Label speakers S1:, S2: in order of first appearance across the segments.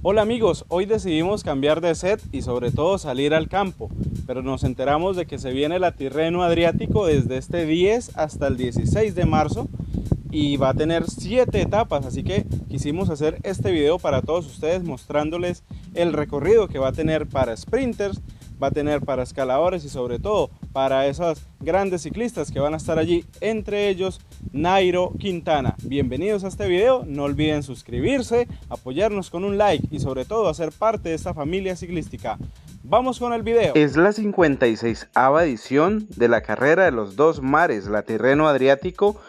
S1: Hola amigos, hoy decidimos cambiar de set y sobre todo salir al campo, pero nos enteramos de que se viene el Tirreno Adriático desde este 10 hasta el 16 de marzo y va a tener 7 etapas, así que quisimos hacer este video para todos ustedes mostrándoles el recorrido que va a tener para sprinters, va a tener para escaladores y sobre todo para esos grandes ciclistas que van a estar allí, entre ellos Nairo Quintana. Bienvenidos a este video, no olviden suscribirse, apoyarnos con un like y sobre todo hacer parte de esta familia ciclística. Vamos con el video.
S2: Es la 56ª edición de la carrera de los dos mares, la Tirreno Adriático,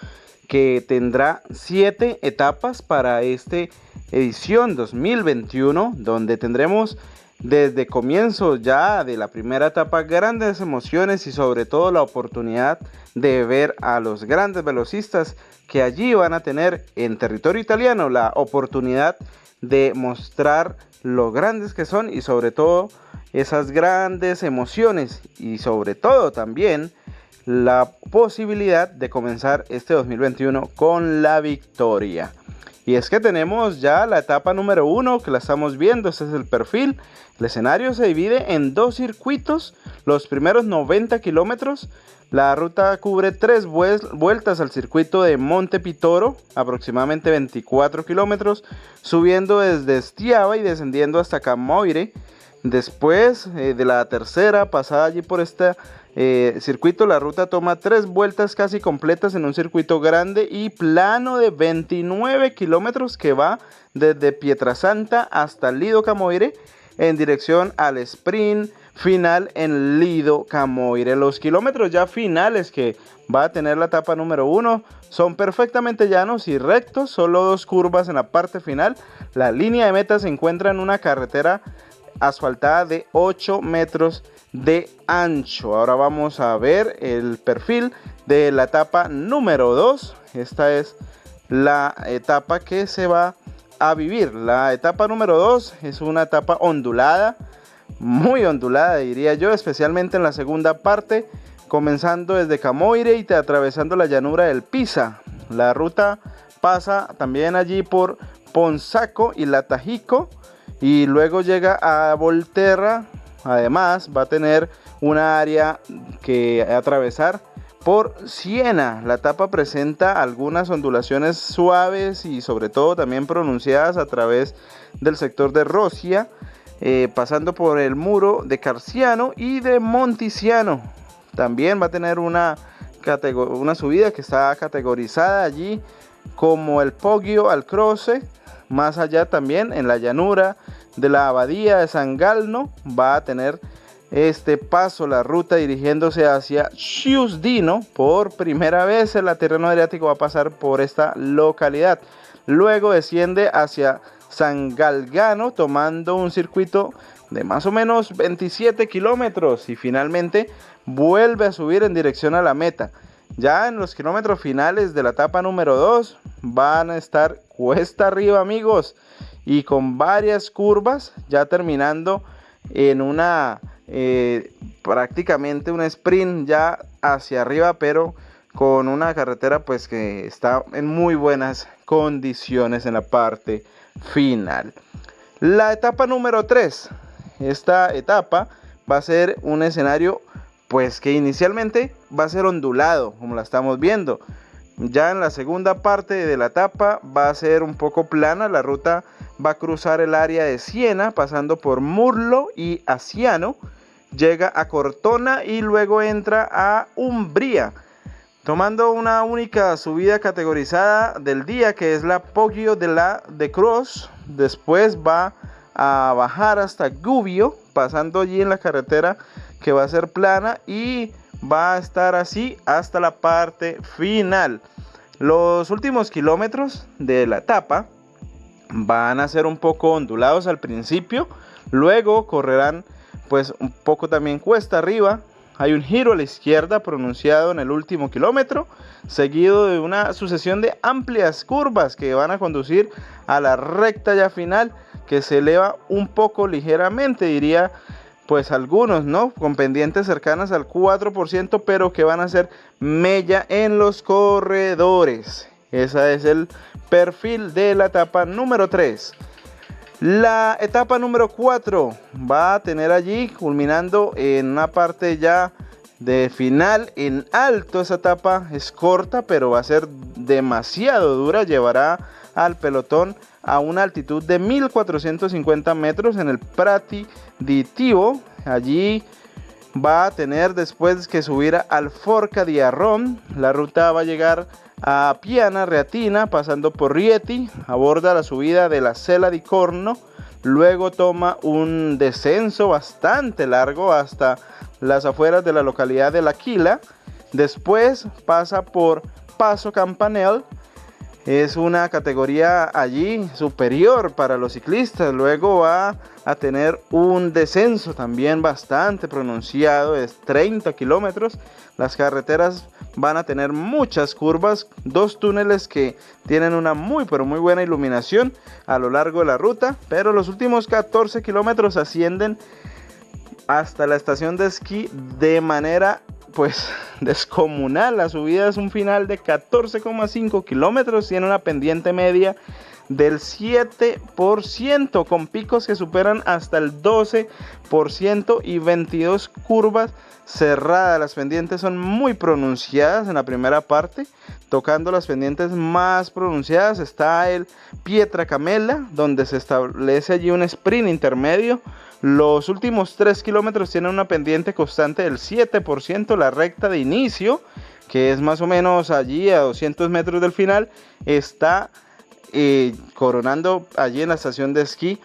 S2: que tendrá 7 etapas para esta edición 2021, donde tendremos desde comienzo ya de la primera etapa grandes emociones y sobre todo la oportunidad de ver a los grandes velocistas que allí van a tener en territorio italiano la oportunidad de mostrar lo grandes que son y sobre todo esas grandes emociones y sobre todo también la posibilidad de comenzar este 2021 con la victoria. Y es que tenemos ya la etapa número 1 que la estamos viendo, este es el perfil. El escenario se divide en 2 circuitos, los primeros 90 kilómetros. La ruta cubre 3 vueltas al circuito de Monte Pitoro, aproximadamente 24 kilómetros, subiendo desde Stiava y descendiendo hasta Camoire. Después de la tercera pasada allí por este circuito, la ruta toma 3 vueltas casi completas en un circuito grande y plano de 29 kilómetros que va desde Pietrasanta hasta Lido Camoire en dirección al sprint final en Lido Camoire. Los kilómetros ya finales que va a tener la etapa número 1 son perfectamente llanos y rectos, solo 2 curvas en la parte final. La línea de meta se encuentra en una carretera asfaltada de 8 metros de ancho. Ahora vamos a ver el perfil de la etapa número 2. Esta es la etapa que se va a vivir. La etapa número 2 es una etapa ondulada, muy ondulada diría yo, especialmente en la segunda parte, comenzando desde Camoire y atravesando la llanura del Pisa. La ruta pasa también allí por Ponzaco y Latajico y luego llega a Volterra. Además va a tener una área que atravesar por Siena. La etapa presenta algunas ondulaciones suaves y sobre todo también pronunciadas a través del sector de Rosia, pasando por el muro de Carciano y de Monticiano. También va a tener una subida que está categorizada allí como el Poggio al Croce. Más allá también en la llanura de la abadía de San Galno va a tener este paso la ruta dirigiéndose hacia Chiusdino. Por primera vez el Tirreno Adriático va a pasar por esta localidad. Luego desciende hacia San Galgano tomando un circuito de más o menos 27 kilómetros y finalmente vuelve a subir en dirección a la meta. Ya en los kilómetros finales de la etapa número 2 van a estar cuesta arriba, amigos, y con varias curvas, ya terminando en una prácticamente un sprint ya hacia arriba, pero con una carretera pues que está en muy buenas condiciones en la parte final. La etapa número 3, esta etapa va a ser un escenario pues que inicialmente va a ser ondulado, como la estamos viendo. Ya en la segunda parte de la etapa va a ser un poco plana. La ruta va a cruzar el área de Siena, pasando por Murlo y Asciano. Llega a Cortona y luego entra a Umbría, tomando una única subida categorizada del día, que es la Poggio de Cross. Después va a bajar hasta Gubbio, pasando allí en la carretera que va a ser plana y va a estar así hasta la parte final. Los últimos kilómetros de la etapa van a ser un poco ondulados al principio, luego correrán pues un poco también cuesta arriba. Hay un giro a la izquierda pronunciado en el último kilómetro, seguido de una sucesión de amplias curvas que van a conducir a la recta ya final, que se eleva un poco ligeramente, diría pues algunos, ¿no?, con pendientes cercanas al 4%, pero que van a ser mella en los corredores. Ese es el perfil de la etapa número 3. La etapa número 4 va a tener allí, culminando en una parte ya de final en alto. Esa etapa es corta, pero va a ser demasiado dura. Llevará al pelotón a una altitud de 1450 metros en el Prati di Tivo. Allí va a tener después que subir al Forca di Arron. La ruta va a llegar a Piana Reatina, pasando por Rieti, aborda la subida de la Sella di Corno, luego toma un descenso bastante largo hasta las afueras de la localidad de L'Aquila, después pasa por Passo Campanel. Es una categoría allí superior para los ciclistas. Luego va a tener un descenso también bastante pronunciado, es 30 kilómetros. Las carreteras van a tener muchas curvas, 2 túneles que tienen una muy buena iluminación a lo largo de la ruta. Pero los últimos 14 kilómetros ascienden hasta la estación de esquí de manera descomunal. La subida es un final de 14,5 kilómetros, tiene una pendiente media del 7%, con picos que superan hasta el 12% y 22 curvas cerradas. Las pendientes son muy pronunciadas en la primera parte. Tocando las pendientes más pronunciadas está el Pietra Camella, donde se establece allí un sprint intermedio. Los últimos 3 kilómetros tienen una pendiente constante del 7%. La recta de inicio, que es más o menos allí a 200 metros del final, está coronando allí en la estación de esquí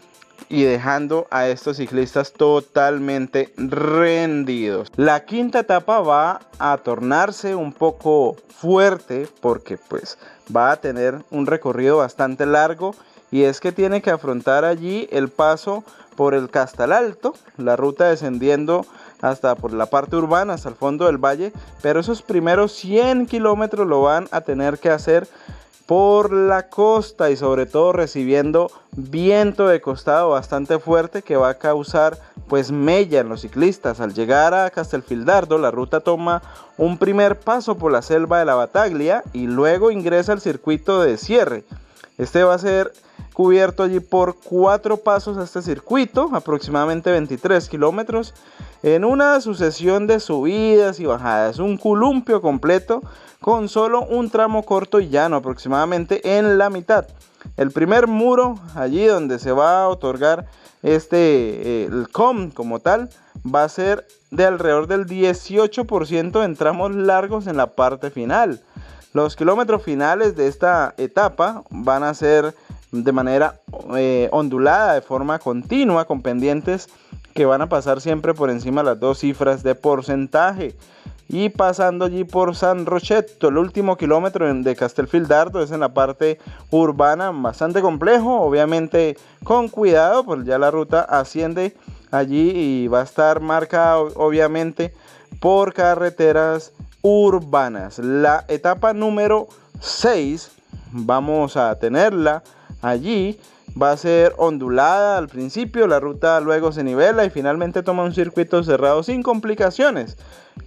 S2: y dejando a estos ciclistas totalmente rendidos. La quinta etapa va a tornarse un poco fuerte porque va a tener un recorrido bastante largo, y es que tiene que afrontar allí el paso por el Castellalto, la ruta descendiendo hasta por la parte urbana, hasta el fondo del valle, pero esos primeros 100 kilómetros lo van a tener que hacer por la costa y sobre todo recibiendo viento de costado bastante fuerte que va a causar mella en los ciclistas. Al llegar a Castelfidardo, la ruta toma un primer paso por la selva de la Battaglia y luego ingresa al circuito de cierre. Este va a ser cubierto allí por 4 pasos a este circuito, aproximadamente 23 kilómetros, en una sucesión de subidas y bajadas, un columpio completo con solo un tramo corto y llano, aproximadamente en la mitad. El primer muro, allí donde se va a otorgar el COM como tal, va a ser de alrededor del 18% en tramos largos en la parte final. Los kilómetros finales de esta etapa van a ser de manera ondulada, de forma continua, con pendientes que van a pasar siempre por encima de las 2 cifras de porcentaje. Y pasando allí por San Rochetto, el último kilómetro de Castelfidardo es en la parte urbana, bastante complejo, obviamente con cuidado, pues ya la ruta asciende allí y va a estar marcada obviamente por carreteras urbanas. La etapa número 6 vamos a tenerla allí. Va a ser ondulada al principio, la ruta luego se nivela y finalmente toma un circuito cerrado sin complicaciones.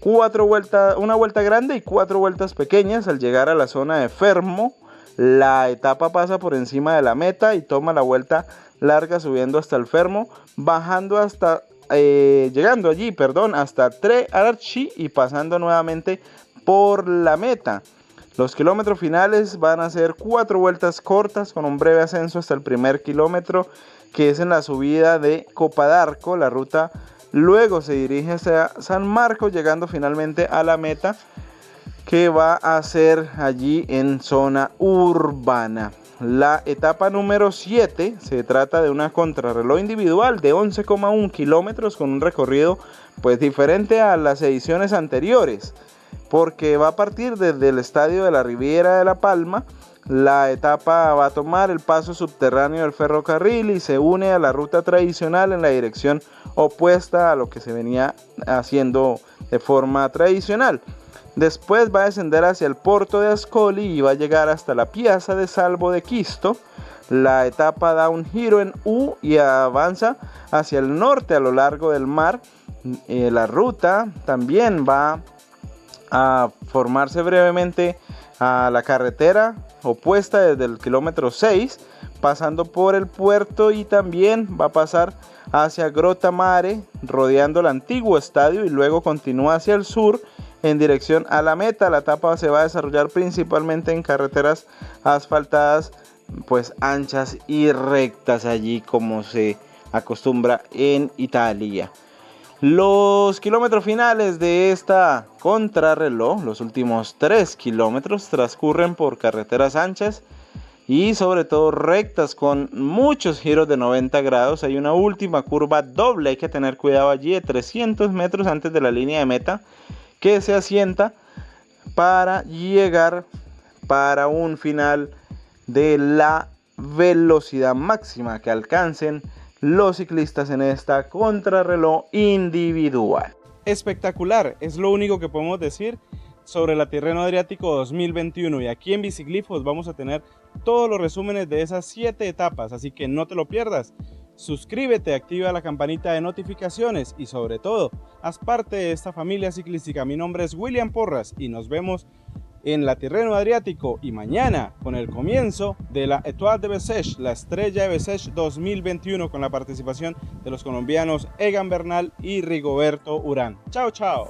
S2: Una vuelta grande y 4 vueltas pequeñas. Al llegar a la zona de Fermo, la etapa pasa por encima de la meta y toma la vuelta larga subiendo hasta el Fermo, bajando hasta llegando allí, hasta Tre Arci y pasando nuevamente por la meta. Los kilómetros finales van a ser 4 vueltas cortas con un breve ascenso hasta el primer kilómetro, que es en la subida de Copadarco. La ruta luego se dirige hacia San Marcos, llegando finalmente a la meta, que va a ser allí en zona urbana. La etapa número 7 se trata de una contrarreloj individual de 11,1 kilómetros con un recorrido diferente a las ediciones anteriores, porque va a partir desde el estadio de la Riviera de La Palma. La etapa va a tomar el paso subterráneo del ferrocarril y se une a la ruta tradicional en la dirección opuesta a lo que se venía haciendo de forma tradicional. Después va a descender hacia el Porto de Ascoli y va a llegar hasta la Piazza de Salvo de Quisto. La etapa da un giro en U y avanza hacia el norte a lo largo del mar. La ruta también va a formarse brevemente a la carretera opuesta desde el kilómetro 6 pasando por el puerto, y también va a pasar hacia Grotamare, rodeando el antiguo estadio, y luego continúa hacia el sur en dirección a la meta. La etapa se va a desarrollar principalmente en carreteras asfaltadas, pues anchas y rectas, allí como se acostumbra en Italia. Los kilómetros finales de esta contrarreloj, los últimos 3 kilómetros, transcurren por carreteras anchas y sobre todo rectas con muchos giros de 90 grados. Hay una última curva doble, hay que tener cuidado allí, de 300 metros antes de la línea de meta, que se asienta para llegar para un final de la velocidad máxima que alcancen los ciclistas en esta contrarreloj individual.
S1: Espectacular, es lo único que podemos decir sobre la Tirreno Adriático 2021, y aquí en Biciglifos vamos a tener todos los resúmenes de esas 7 etapas, así que no te lo pierdas. Suscríbete, activa la campanita de notificaciones y sobre todo, haz parte de esta familia ciclística. Mi nombre es William Porras y nos vemos en la Tirreno Adriático y mañana con el comienzo de la Étoile de Bessèges, la Estrella de Bessèges 2021, con la participación de los colombianos Egan Bernal y Rigoberto Urán. Chao, chao.